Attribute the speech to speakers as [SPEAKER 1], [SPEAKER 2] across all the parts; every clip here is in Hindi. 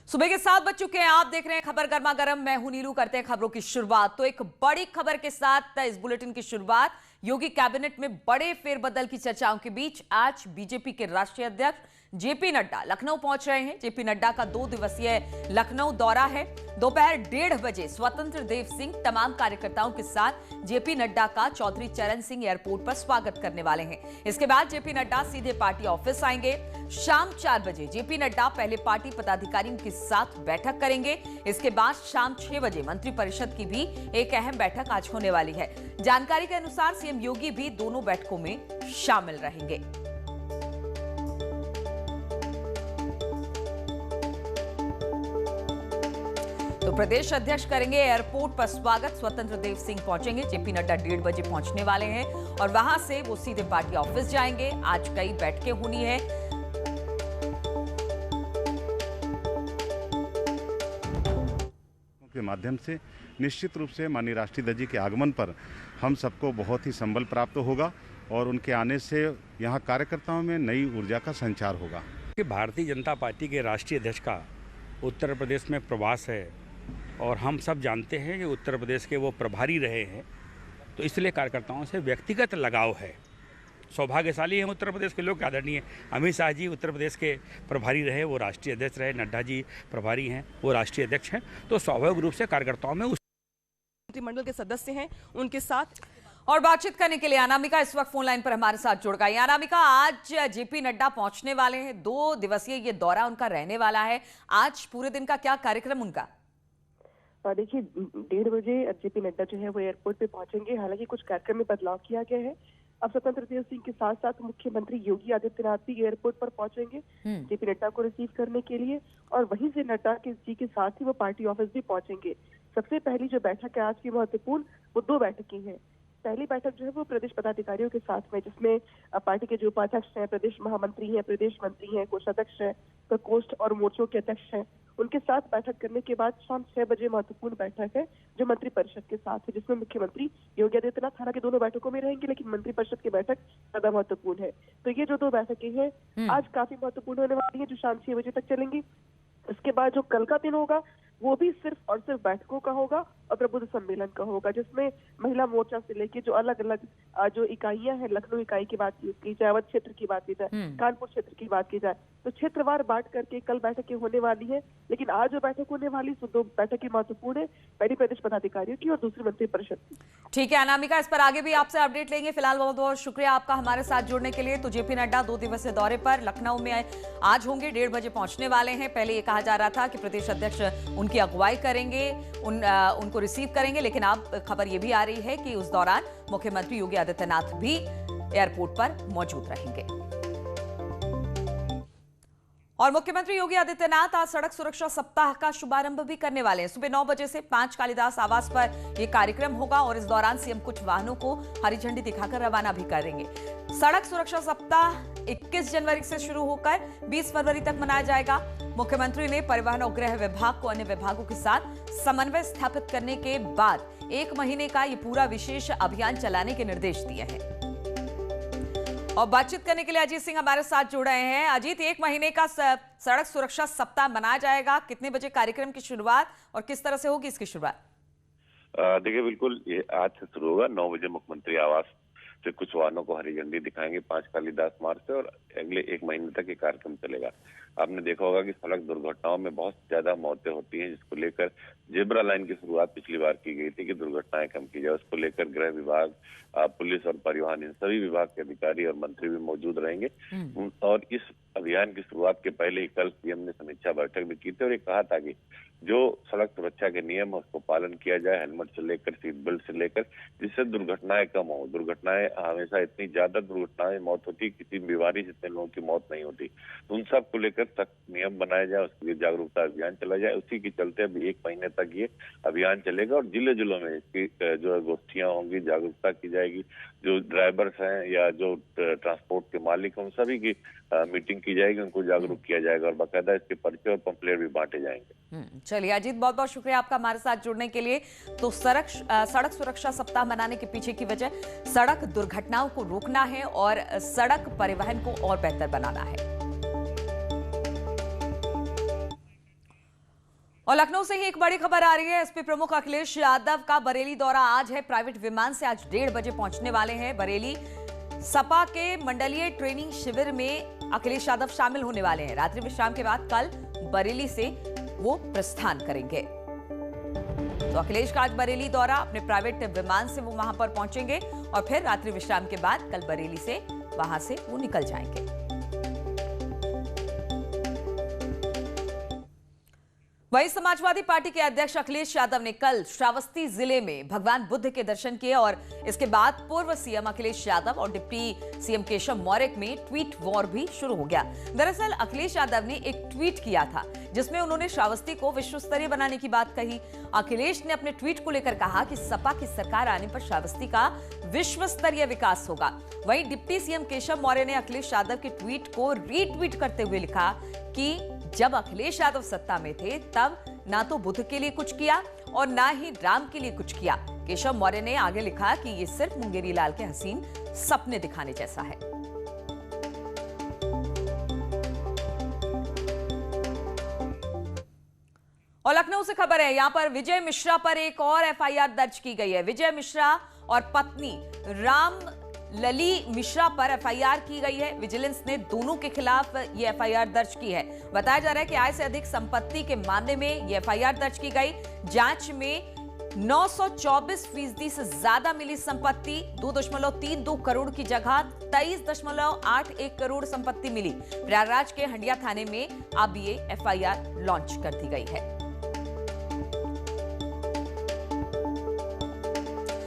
[SPEAKER 1] सुबह के 7 बज चुके हैं। आप देख रहे हैं खबर गर्मा गर्म। मैं हूं नीलू। करते हैं खबरों की शुरुआत। तो एक बड़ी खबर के साथ इस बुलेटिन की शुरुआत। योगी कैबिनेट में बड़े फेरबदल की चर्चाओं के बीच आज बीजेपी के राष्ट्रीय अध्यक्ष जेपी नड्डा लखनऊ पहुंच रहे हैं। जेपी नड्डा का 2 दिवसीय लखनऊ दौरा है। दोपहर 1:30 बजे स्वतंत्र देव सिंह तमाम कार्यकर्ताओं के साथ जेपी नड्डा का चौधरी चरण सिंह एयरपोर्ट पर स्वागत करने वाले हैं। इसके बाद जेपी नड्डा सीधे पार्टी ऑफिस आएंगे। शाम 4 बजे जेपी नड्डा पहले पार्टी पदाधिकारियों के साथ बैठक करेंगे। इसके बाद शाम 6 बजे मंत्रिपरिषद की भी एक अहम बैठक आज होने वाली है। जानकारी के अनुसार सीएम योगी भी दोनों बैठकों में शामिल रहेंगे। तो प्रदेश अध्यक्ष करेंगे एयरपोर्ट पर स्वागत। स्वतंत्र देव सिंह पहुंचेंगे। जेपी नड्डा 1:30 बजे पहुंचने वाले हैं और वहां से वो सीधे पार्टी ऑफिस जाएंगे। आज कई बैठकें होनी है।
[SPEAKER 2] के माध्यम से निश्चित रूप से माननीय राष्ट्रीय अध्यक्ष जी के आगमन पर हम सबको बहुत ही संबल प्राप्त होगा और उनके आने से यहाँ कार्यकर्ताओं में नई ऊर्जा का संचार होगा।
[SPEAKER 3] भारतीय जनता पार्टी के राष्ट्रीय अध्यक्ष का उत्तर प्रदेश में प्रवास है और हम सब जानते हैं कि उत्तर प्रदेश के वो प्रभारी रहे हैं, तो इसलिए कार्यकर्ताओं से व्यक्तिगत लगाव है। सौभाग्यशाली हैं उत्तर प्रदेश के लोग। आदरणीय अमित शाह जी उत्तर प्रदेश के प्रभारी रहे, वो राष्ट्रीय अध्यक्ष रहे। नड्डा जी प्रभारी हैं, वो राष्ट्रीय अध्यक्ष हैं। तो स्वाभाविक रूप से कार्यकर्ताओं में
[SPEAKER 4] मंत्रिमंडल के सदस्य हैं उनके साथ
[SPEAKER 1] और बातचीत करने के लिए अनामिका इस वक्त फोन लाइन पर हमारे साथ जुड़ गई। अनामिका, आज जेपी नड्डा पहुंचने वाले हैं। 2 दिवसीय ये दौरा उनका रहने वाला है। आज पूरे दिन का क्या कार्यक्रम उनका?
[SPEAKER 4] देखिए, 1:30 बजे जेपी नड्डा जो है वो एयरपोर्ट पे पहुंचेंगे। हालांकि कुछ कार्यक्रम में बदलाव किया गया है। अब स्वतंत्र देव सिंह के साथ साथ मुख्यमंत्री योगी आदित्यनाथ भी एयरपोर्ट पर पहुंचेंगे जेपी नड्डा को रिसीव करने के लिए, और वहीं से नड्डा के जी के साथ ही वो पार्टी ऑफिस भी पहुंचेंगे। सबसे पहली जो बैठक है आज की महत्वपूर्ण, वो 2 बैठकें हैं। पहली बैठक जो है वो प्रदेश पदाधिकारियों के साथ में, जिसमें पार्टी के जो उपाध्यक्ष हैं, प्रदेश महामंत्री हैं, प्रदेश मंत्री हैं, कोषाध्यक्ष हैं, प्रकोष्ठ और मोर्चों के अध्यक्ष हैं, उनके साथ बैठक करने के बाद शाम 6 बजे महत्वपूर्ण बैठक है जो मंत्रिपरिषद के साथ है, जिसमें मुख्यमंत्री योगी आदित्यनाथ हालांकि दोनों बैठकों में रहेंगे, लेकिन मंत्रिपरिषद की बैठक ज्यादा महत्वपूर्ण है। तो ये जो 2 बैठकें हैं आज काफी महत्वपूर्ण होने वाली है, जो शाम 6 बजे तक चलेंगी। इसके बाद जो कल का दिन होगा वो भी सिर्फ और सिर्फ बैठकों का होगा और प्रबुद्ध सम्मेलन का होगा, जिसमें महिला मोर्चा से लेके जो अलग अलग जो इकाइयां हैं, लखनऊ इकाई की बात की जाए, अवध क्षेत्र की बात की जाए, कानपुर क्षेत्र की बात की जाए, तो क्षेत्रवार बांट करके कल बैठकें होने वाली है। लेकिन आज जो बैठक होने वाली है 2 बैठकें महत्वपूर्ण है, पहली प्रदेश पदाधिकारियों की और दूसरी मंत्रिपरिषद की।
[SPEAKER 1] ठीक है अनामिका, इस पर आगे भी आपसे अपडेट लेंगे। फिलहाल बहुत बहुत शुक्रिया आपका हमारे साथ जुड़ने के लिए। तो जेपी नड्डा 2 दिवसीय दौरे पर लखनऊ में आज होंगे। 1:30 बजे पहुंचने वाले हैं। पहले ये कहा जा रहा था कि प्रदेश अध्यक्ष उनकी अगुवाई करेंगे, उनको रिसीव करेंगे, लेकिन अब खबर यह भी आ रही है कि उस दौरान मुख्यमंत्री योगी आदित्यनाथ भी एयरपोर्ट पर मौजूद रहेंगे। और मुख्यमंत्री योगी आदित्यनाथ आज सड़क सुरक्षा सप्ताह का शुभारंभ भी करने वाले हैं। सुबह 9 बजे से 5 कालिदास आवास पर यह कार्यक्रम होगा और इस दौरान सीएम कुछ वाहनों को हरी झंडी दिखाकर रवाना भी करेंगे। सड़क सुरक्षा सप्ताह 21 जनवरी से शुरू होकर 20 फरवरी तक मनाया जाएगा। मुख्यमंत्री ने परिवहन और गृह विभाग को अन्य विभागों के साथ समन्वय स्थापित करने के बाद 1 महीने का ये पूरा विशेष अभियान चलाने के निर्देश दिए हैं। और बातचीत करने के लिए अजीत सिंह हमारे साथ जुड़ रहे हैं। अजीत, 1 महीने का सड़क सुरक्षा सप्ताह मनाया जाएगा। कितने बजे कार्यक्रम की शुरुआत और किस तरह से होगी इसकी शुरुआत?
[SPEAKER 5] देखिए, बिल्कुल ये आज से शुरू होगा। 9 बजे मुख्यमंत्री आवास से कुछ वाहनों को हरी झंडी दिखाएंगे 5 कालिदास मार्ग से, और अगले 1 महीने तक ये कार्यक्रम चलेगा। आपने देखा होगा कि सड़क दुर्घटनाओं में बहुत ज्यादा मौतें होती हैं, जिसको लेकर जेब्रा लाइन की शुरुआत पिछली बार की गई थी कि दुर्घटनाएं कम की जाए। उसको लेकर गृह विभाग, पुलिस और परिवहन, इन सभी विभाग के अधिकारी और मंत्री भी मौजूद रहेंगे। और इस अभियान की शुरुआत के पहले ही कल सीएम ने समीक्षा बैठक भी की थी और ये कहा था कि जो सड़क सुरक्षा के नियम है उसको पालन किया जाए, हेलमेट से लेकर सीट बेल्ट से लेकर, जिससे दुर्घटनाएं कम हो। दुर्घटनाएं हमेशा इतनी ज्यादा दुर्घटनाएं मौत होती, किसी बीमारी से इतने लोगों की मौत नहीं होती। तो उन सब को लेकर सख्त नियम बनाया जाए, उसके लिए जागरूकता अभियान चला जाए। उसी के चलते अभी 1 महीने तक ये अभियान चलेगा और जिले जिलों में इसकी जो है गोष्ठियां होंगी, जागरूकता की जाएगी। जो ड्राइवर्स हैं या जो ट्रांसपोर्ट के मालिक हैं, उन सभी की मीटिंग की जाएगी, उनको जागरूक किया जाएगा और बाकायदा इसके पर्चे और पंपलेट भी बांटे जाएंगे।
[SPEAKER 1] चलिए अजीत, बहुत बहुत शुक्रिया आपका हमारे साथ जुड़ने के लिए। तो सड़क सुरक्षा सप्ताह मनाने के पीछे की वजह सड़क दुर्घटनाओं को रोकना है और सड़क परिवहन को और बेहतर बनाना है। और लखनऊ से ही एक बड़ी खबर आ रही है। एसपी प्रमुख अखिलेश यादव का बरेली दौरा आज है। प्राइवेट विमान से आज 1:30 बजे पहुंचने वाले हैं बरेली। सपा के मंडलीय ट्रेनिंग शिविर में अखिलेश यादव शामिल होने वाले हैं। रात्रि विश्राम के बाद कल बरेली से वो प्रस्थान करेंगे। तो अखिलेश का आज बरेली दौरा, अपने प्राइवेट विमान से वो वहां पर पहुंचेंगे और फिर रात्रि विश्राम के बाद कल बरेली से वहां से वो निकल जाएंगे। वहीं समाजवादी पार्टी के अध्यक्ष अखिलेश यादव ने कल श्रावस्ती जिले में भगवान बुद्ध के दर्शन किए और इसके बाद पूर्व सीएम अखिलेश यादव और डिप्टी सीएम केशव मौर्य में ट्वीट वॉर भी शुरू हो गया। दरअसल अखिलेश यादव ने एक ट्वीट किया था जिसमें उन्होंने श्रावस्ती को विश्व स्तरीय बनाने की बात कही। अखिलेश ने अपने ट्वीट को लेकर कहा कि सपा की सरकार आने पर श्रावस्ती का विश्व स्तरीय विकास होगा। वहीं डिप्टी सीएम केशव मौर्य ने अखिलेश यादव के ट्वीट को रीट्वीट करते हुए लिखा कि जब अखिलेश यादव सत्ता में थे तब ना तो बुद्ध के लिए कुछ किया और ना ही राम के लिए कुछ किया। केशव मौर्य ने आगे लिखा कि ये सिर्फ मुंगेरी लाल के हसीन सपने दिखाने जैसा है। और लखनऊ से खबर है, यहां पर विजय मिश्रा पर एक और एफआईआर दर्ज की गई है। विजय मिश्रा और पत्नी राम लली मिश्रा पर एफआईआर की गई है। विजिलेंस ने दोनों के खिलाफ ये एफआईआर दर्ज की है। बताया जा रहा है कि आय से अधिक संपत्ति के मामले में ये एफआईआर दर्ज की गई। जांच में 924% से ज्यादा मिली संपत्ति। 2.32 करोड़ की जगह 23.81 करोड़ संपत्ति मिली। प्रयागराज के हंडिया थाने में अब ये एफआईआर लॉन्च कर दी गई है।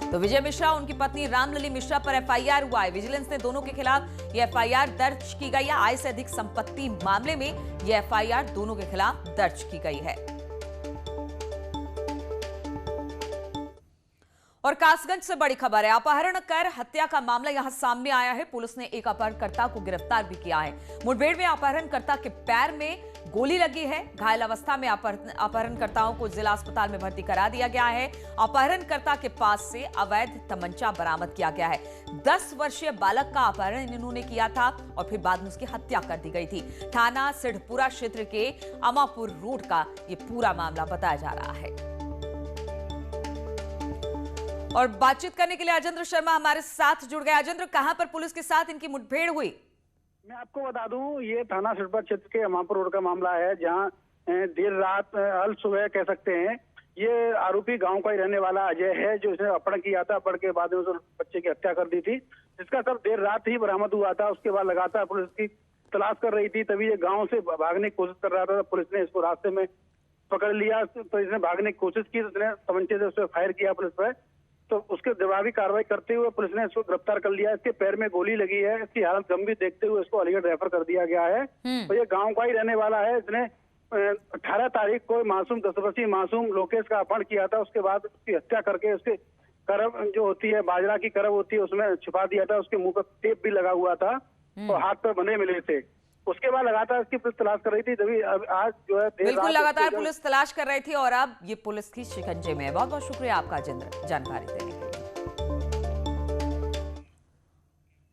[SPEAKER 1] तो विजय मिश्रा उनकी पत्नी रामलली मिश्रा पर एफआईआर हुआ है। विजिलेंस ने दोनों के खिलाफ ये एफआईआर दर्ज की गई है। आय से अधिक संपत्ति मामले में ये एफआईआर दोनों के खिलाफ दर्ज की गई है। और कासगंज से बड़ी खबर है, अपहरण कर हत्या का मामला यहां सामने आया है। पुलिस ने एक अपहरणकर्ता को गिरफ्तार भी किया है। मुठभेड़ में अपहरणकर्ता के पैर में गोली लगी है। घायल अवस्था में अपहरणकर्ताओं को जिला अस्पताल में भर्ती करा दिया गया है। अपहरणकर्ता के पास से अवैध तमंचा बरामद किया गया है। 10 वर्षीय बालक का अपहरण इन्होंने किया था और फिर बाद में उसकी हत्या कर दी गई थी। थाना सिढ़पुरा क्षेत्र के अमापुर रोड का ये पूरा मामला बताया जा रहा है। और बातचीत करने के लिए अजेंद्र शर्मा हमारे साथ जुड़ गए। अजेंद्र, कहां पर पुलिस के साथ इनकी मुठभेड़ हुई?
[SPEAKER 6] मैं आपको बता दूं, ये थाना सिढ़पुरा क्षेत्र के अमापुर रोड का मामला है, जहां देर रात अल सुबह कह सकते हैं, ये आरोपी गांव का ही रहने वाला अजय है, जो इसने अपहरण किया था। अपहरण के बाद में उस बच्चे की हत्या कर दी थी, जिसका सब देर रात ही बरामद हुआ था। उसके बाद लगातार पुलिस की तलाश कर रही थी। तभी ये गाँव से भागने की कोशिश कर रहा था। पुलिस ने इसको रास्ते में पकड़ लिया, तो इसने भागने की कोशिश की, उसने तमंचे से उस पर फायर किया पुलिस पर। तो उसके जवाबी कार्रवाई करते हुए पुलिस ने इसको गिरफ्तार कर लिया। इसके पैर में गोली लगी है। इसकी हालत गंभीर देखते हुए इसको अलीगढ़ रेफर कर दिया गया है। तो ये गांव का ही रहने वाला है। इसने 18 तारीख को मासूम 10 वर्षीय मासूम लोकेश का अपहरण किया था। उसके बाद उसकी हत्या करके उसके करब जो होती है, बाजरा की करब होती है, उसमें छुपा दिया था। उसके मुंह पर टेप भी लगा हुआ था और हाथ पर बंधे मिले थे। उसके बाद लगातार इसकी पुलिस तलाश कर रही थी। तभी आज जो है
[SPEAKER 1] बिल्कुल लगातार पुलिस तलाश कर रही थी और अब ये पुलिस की शिकंजे में है। बहुत बहुत शुक्रिया आपका अजेंद्र जानकारी देने के लिए।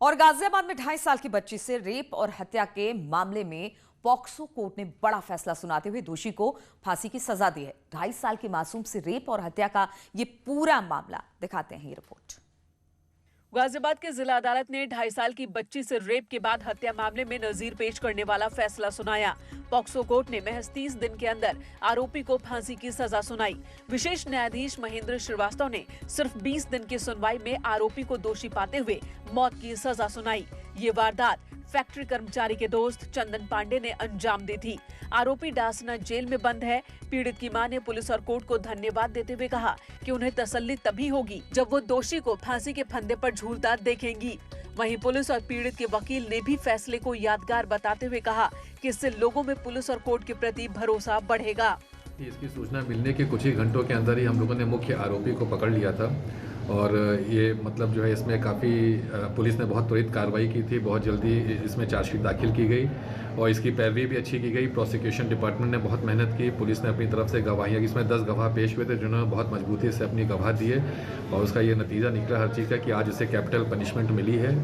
[SPEAKER 1] और गाजियाबाद में 2.5 साल की बच्ची से रेप और हत्या के मामले में पॉक्सो कोर्ट ने बड़ा फैसला सुनाते हुए दोषी को फांसी की सजा दी है। 2.5 साल के मासूम से रेप और हत्या का ये पूरा मामला दिखाते हैं ये रिपोर्ट।
[SPEAKER 7] गाजियाबाद के जिला अदालत ने 2.5 साल की बच्ची से रेप के बाद हत्या मामले में नजीर पेश करने वाला फैसला सुनाया। पॉक्सो कोर्ट ने महज 30 दिन के अंदर आरोपी को फांसी की सजा सुनाई। विशेष न्यायाधीश महेंद्र श्रीवास्तव ने सिर्फ 20 दिन की सुनवाई में आरोपी को दोषी पाते हुए मौत की सजा सुनाई। ये वारदात फैक्ट्री कर्मचारी के दोस्त चंदन पांडे ने अंजाम दी थी। आरोपी डासना जेल में बंद है। पीड़ित की मां ने पुलिस और कोर्ट को धन्यवाद देते हुए कहा कि उन्हें तसल्ली तभी होगी जब वो दोषी को फांसी के फंदे पर झूलता देखेंगी। वहीं पुलिस और पीड़ित के वकील ने भी फैसले को यादगार बताते हुए कहा कि इससे लोगों में पुलिस और कोर्ट के प्रति भरोसा बढ़ेगा।
[SPEAKER 8] इसकी सूचना मिलने के कुछ ही घंटों के अंदर ही हम लोगों ने मुख्य आरोपी को पकड़ लिया था और ये मतलब जो है इसमें काफ़ी पुलिस ने बहुत त्वरित कार्रवाई की थी। बहुत जल्दी इसमें चार्जशीट दाखिल की गई और इसकी पैरवी भी अच्छी की गई। प्रोसिक्यूशन डिपार्टमेंट ने बहुत मेहनत की। पुलिस ने अपनी तरफ से गवाहियाँ, इसमें 10 गवाह पेश हुए थे जिन्होंने बहुत मजबूती से अपनी गवाह दिए और उसका ये नतीजा निकला हर चीज़ का कि आज इसे कैपिटल पनिशमेंट मिली है।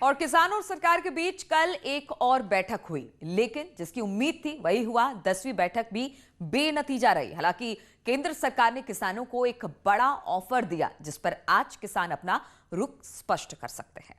[SPEAKER 1] और किसानों और सरकार के बीच कल एक और बैठक हुई, लेकिन जिसकी उम्मीद थी वही हुआ। 10वीं बैठक भी बेनतीजा रही। हालांकि केंद्र सरकार ने किसानों को एक बड़ा ऑफर दिया, जिस पर आज किसान अपना रुख स्पष्ट कर सकते हैं।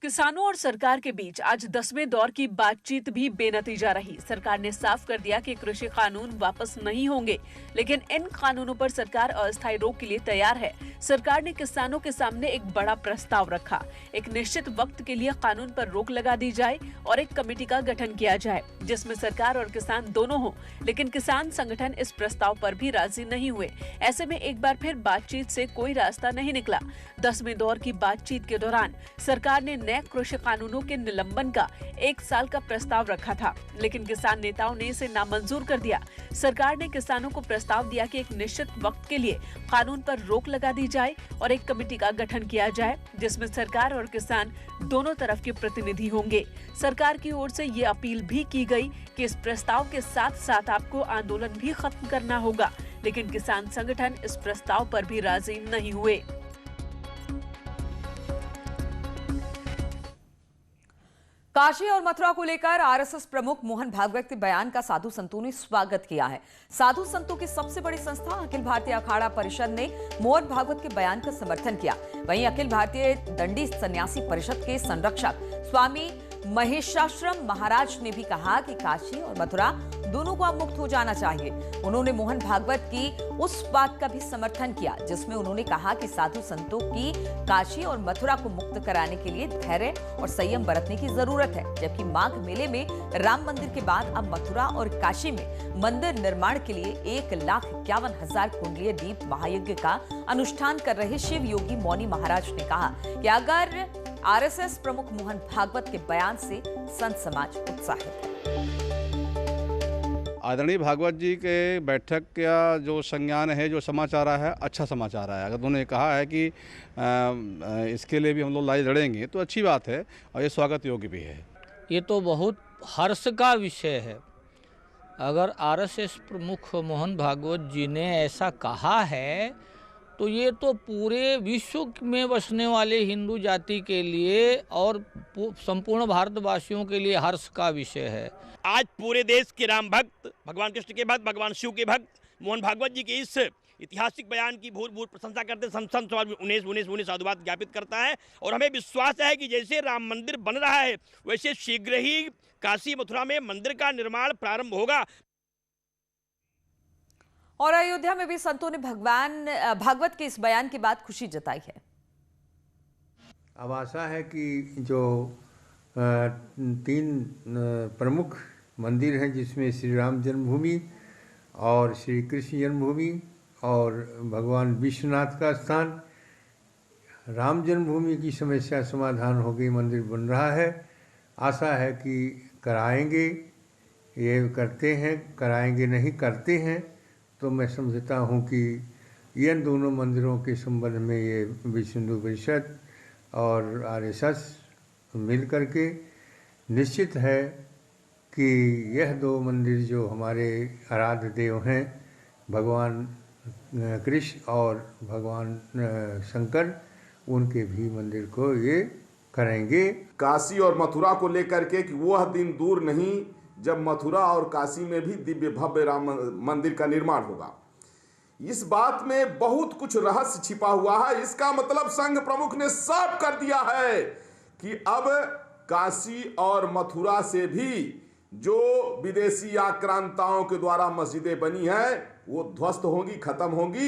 [SPEAKER 7] किसानों और सरकार के बीच आज 10वें दौर की बातचीत भी बेनतीजा रही। सरकार ने साफ कर दिया कि कृषि कानून वापस नहीं होंगे, लेकिन इन कानूनों पर सरकार अस्थायी रोक के लिए तैयार है। सरकार ने किसानों के सामने एक बड़ा प्रस्ताव रखा। एक निश्चित वक्त के लिए कानून पर रोक लगा दी जाए और एक कमेटी का गठन किया जाए, जिसमें सरकार और किसान दोनों हों। लेकिन किसान संगठन इस प्रस्ताव पर भी राजी नहीं हुए। ऐसे में एक बार फिर बातचीत से कोई रास्ता नहीं निकला। 10वें दौर की बातचीत के दौरान सरकार ने नए कृषि कानूनों के निलंबन का 1 साल का प्रस्ताव रखा था, लेकिन किसान नेताओं ने इसे नामंजूर कर दिया। सरकार ने किसानों को प्रस्ताव दिया कि एक निश्चित वक्त के लिए कानून पर रोक लगा दी जाए और एक कमेटी का गठन किया जाए, जिसमें सरकार और किसान दोनों तरफ के प्रतिनिधि होंगे। सरकार की ओर से ये अपील भी की गई कि इस प्रस्ताव के साथ साथ आपको आंदोलन भी खत्म करना होगा, लेकिन किसान संगठन इस प्रस्ताव पर भी राजी नहीं हुए।
[SPEAKER 1] काशी और मथुरा को लेकर आरएसएस प्रमुख मोहन भागवत के बयान का साधु संतों ने स्वागत किया है। साधु संतों की सबसे बड़ी संस्था अखिल भारतीय अखाड़ा परिषद ने मोहन भागवत के बयान का समर्थन किया। वहीं अखिल भारतीय दंडी सन्यासी परिषद के संरक्षक स्वामी महेशाश्रम महाराज ने भी कहा कि काशी और मथुरा दोनों को अब मुक्त हो जाना चाहिए। उन्होंने मोहन भागवत की उस बात का भी समर्थन किया जिसमें उन्होंने कहा कि साधु संतों की काशी और मथुरा को मुक्त कराने के लिए धैर्य और संयम बरतने की जरूरत है। जबकि माघ मेले में राम मंदिर के बाद अब मथुरा और काशी में मंदिर निर्माण के लिए 1,51,000 कुंडलीय दीप महायज्ञ का अनुष्ठान कर रहे शिव योगी मौनी महाराज ने कहा कि अगर आरएसएस प्रमुख मोहन भागवत के बयान से संत समाज उत्साहित है।
[SPEAKER 9] आदरणीय भागवत जी के बैठक का जो संज्ञान है, जो समाचार है, अच्छा समाचार है। अगर उन्होंने कहा है कि इसके लिए भी हम लोग लड़ाई लड़ेंगे तो अच्छी बात है और ये स्वागत योग्य भी है।
[SPEAKER 10] ये तो बहुत हर्ष का विषय है। अगर आरएसएस प्रमुख मोहन भागवत जी ने ऐसा कहा है तो ये तो पूरे विश्व में बसने वाले हिंदू जाति के लिए और संपूर्ण भारतवासियों के लिए हर्ष का विषय है।
[SPEAKER 11] आज पूरे देश के राम भक्त, भगवान कृष्ण के भक्त, भगवान शिव के भक्त मोहन भागवत जी के इस ऐतिहासिक बयान की भूल प्रशंसा करते संत समाज 19 साधुवाद ज्ञापित करता है। और हमें विश्वास है कि जैसे राम मंदिर बन रहा है वैसे शीघ्र ही काशी मथुरा में मंदिर का निर्माण प्रारंभ होगा।
[SPEAKER 1] और अयोध्या में भी संतों ने भगवान भागवत के इस बयान के बाद खुशी जताई है।
[SPEAKER 12] अब आशा है कि जो 3 प्रमुख मंदिर हैं, जिसमें श्री राम जन्मभूमि और श्री कृष्ण जन्मभूमि और भगवान विश्वनाथ का स्थान, राम जन्मभूमि की समस्या समाधान हो गई, मंदिर बन रहा है। आशा है कि कराएंगे, ये करते हैं, कराएंगे नहीं करते हैं तो मैं समझता हूँ कि इन दोनों मंदिरों के संबंध में ये विश्व हिंदू परिषद और आरएसएस मिल करके निश्चित है कि यह 2 मंदिर जो हमारे आराध्य देव हैं, भगवान कृष्ण और भगवान शंकर, उनके भी मंदिर को ये करेंगे।
[SPEAKER 13] काशी और मथुरा को लेकर के कि वह दिन दूर नहीं जब मथुरा और काशी में भी दिव्य भव्य राम मंदिर का निर्माण होगा। इस बात में बहुत कुछ रहस्य छिपा हुआ है। इसका मतलब संघ प्रमुख ने साफ कर दिया है कि अब काशी और मथुरा से भी जो विदेशी आक्रांताओं के द्वारा मस्जिदें बनी हैं वो ध्वस्त होंगी, खत्म होंगी।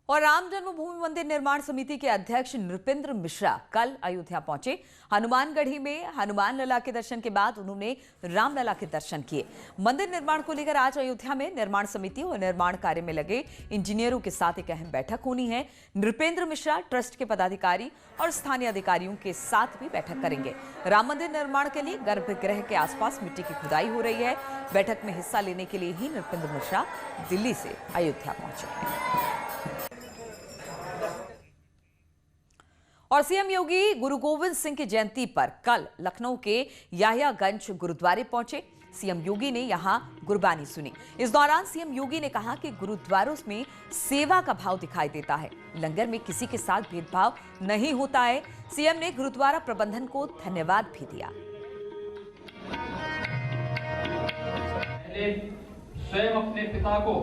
[SPEAKER 1] और राम जन्मभूमि मंदिर निर्माण समिति के अध्यक्ष नृपेंद्र मिश्रा कल अयोध्या पहुंचे। हनुमानगढ़ी में हनुमान लला के दर्शन के बाद उन्होंने रामलला के दर्शन किए। मंदिर निर्माण को लेकर आज अयोध्या में निर्माण समिति और निर्माण कार्य में लगे इंजीनियरों के साथ एक अहम बैठक होनी है। नृपेंद्र मिश्रा ट्रस्ट के पदाधिकारी और स्थानीय अधिकारियों के साथ भी बैठक करेंगे। राम मंदिर निर्माण के लिए गर्भगृह के आसपास मिट्टी की खुदाई हो रही है। बैठक में हिस्सा लेने के लिए ही नृपेंद्र मिश्रा दिल्ली से अयोध्या पहुंचे हैं। और सीएम योगी गुरु गोविंद सिंह की जयंती पर कल लखनऊ के याहियागंज गुरुद्वारे पहुंचे। सीएम योगी ने यहां गुरबानी सुनी। इस दौरान सीएम योगी ने कहा कि गुरुद्वारों में सेवा का भाव दिखाई देता है, लंगर में किसी के साथ भेदभाव नहीं होता है। सीएम ने गुरुद्वारा प्रबंधन को धन्यवाद भी दिया।
[SPEAKER 14] स्वयं अपने पिता को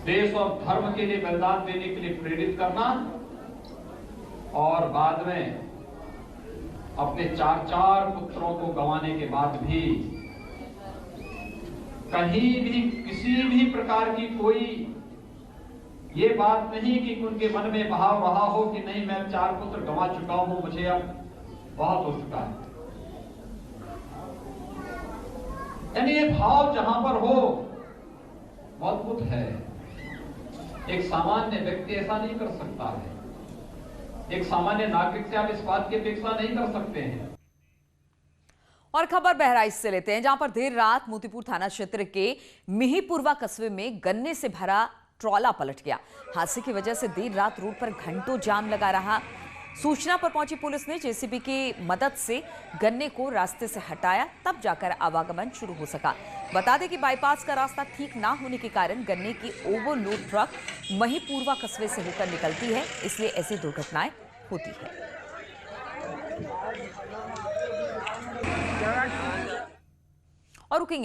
[SPEAKER 14] देश और धर्म के लिए बलिदान देने के लिए प्रेरित करना और बाद में अपने चार पुत्रों को गंवाने के बाद भी कहीं भी किसी भी प्रकार की कोई ये बात नहीं कि उनके मन में भाव रहा हो कि नहीं मैं 4 पुत्र गंवा चुका हूं, मुझे अब बहुत हो चुका है। यानी ये भाव जहां पर हो बहुत अद्भुत है। एक सामान्य व्यक्ति ऐसा नहीं कर सकता है। एक सामान्य नागरिक से आप इस बात की अपेक्षा नहीं कर सकते हैं।
[SPEAKER 1] और खबर बहराइच से लेते हैं, जहां पर देर रात मोतीपुर थाना क्षेत्र के मिहीपुरवा कस्बे में गन्ने से भरा ट्रॉला पलट गया। हादसे की वजह से देर रात रोड पर घंटों जाम लगा रहा। सूचना पर पहुंची पुलिस ने जेसीबी की मदद से गन्ने को रास्ते से हटाया, तब जाकर आवागमन शुरू हो सका। बता दें कि बाईपास का रास्ता ठीक ना होने के कारण गन्ने की ओवरलोड ट्रक महीपुरवा कस्बे से होकर निकलती है, इसलिए ऐसी दुर्घटनाएं होती है। और रुकेंगे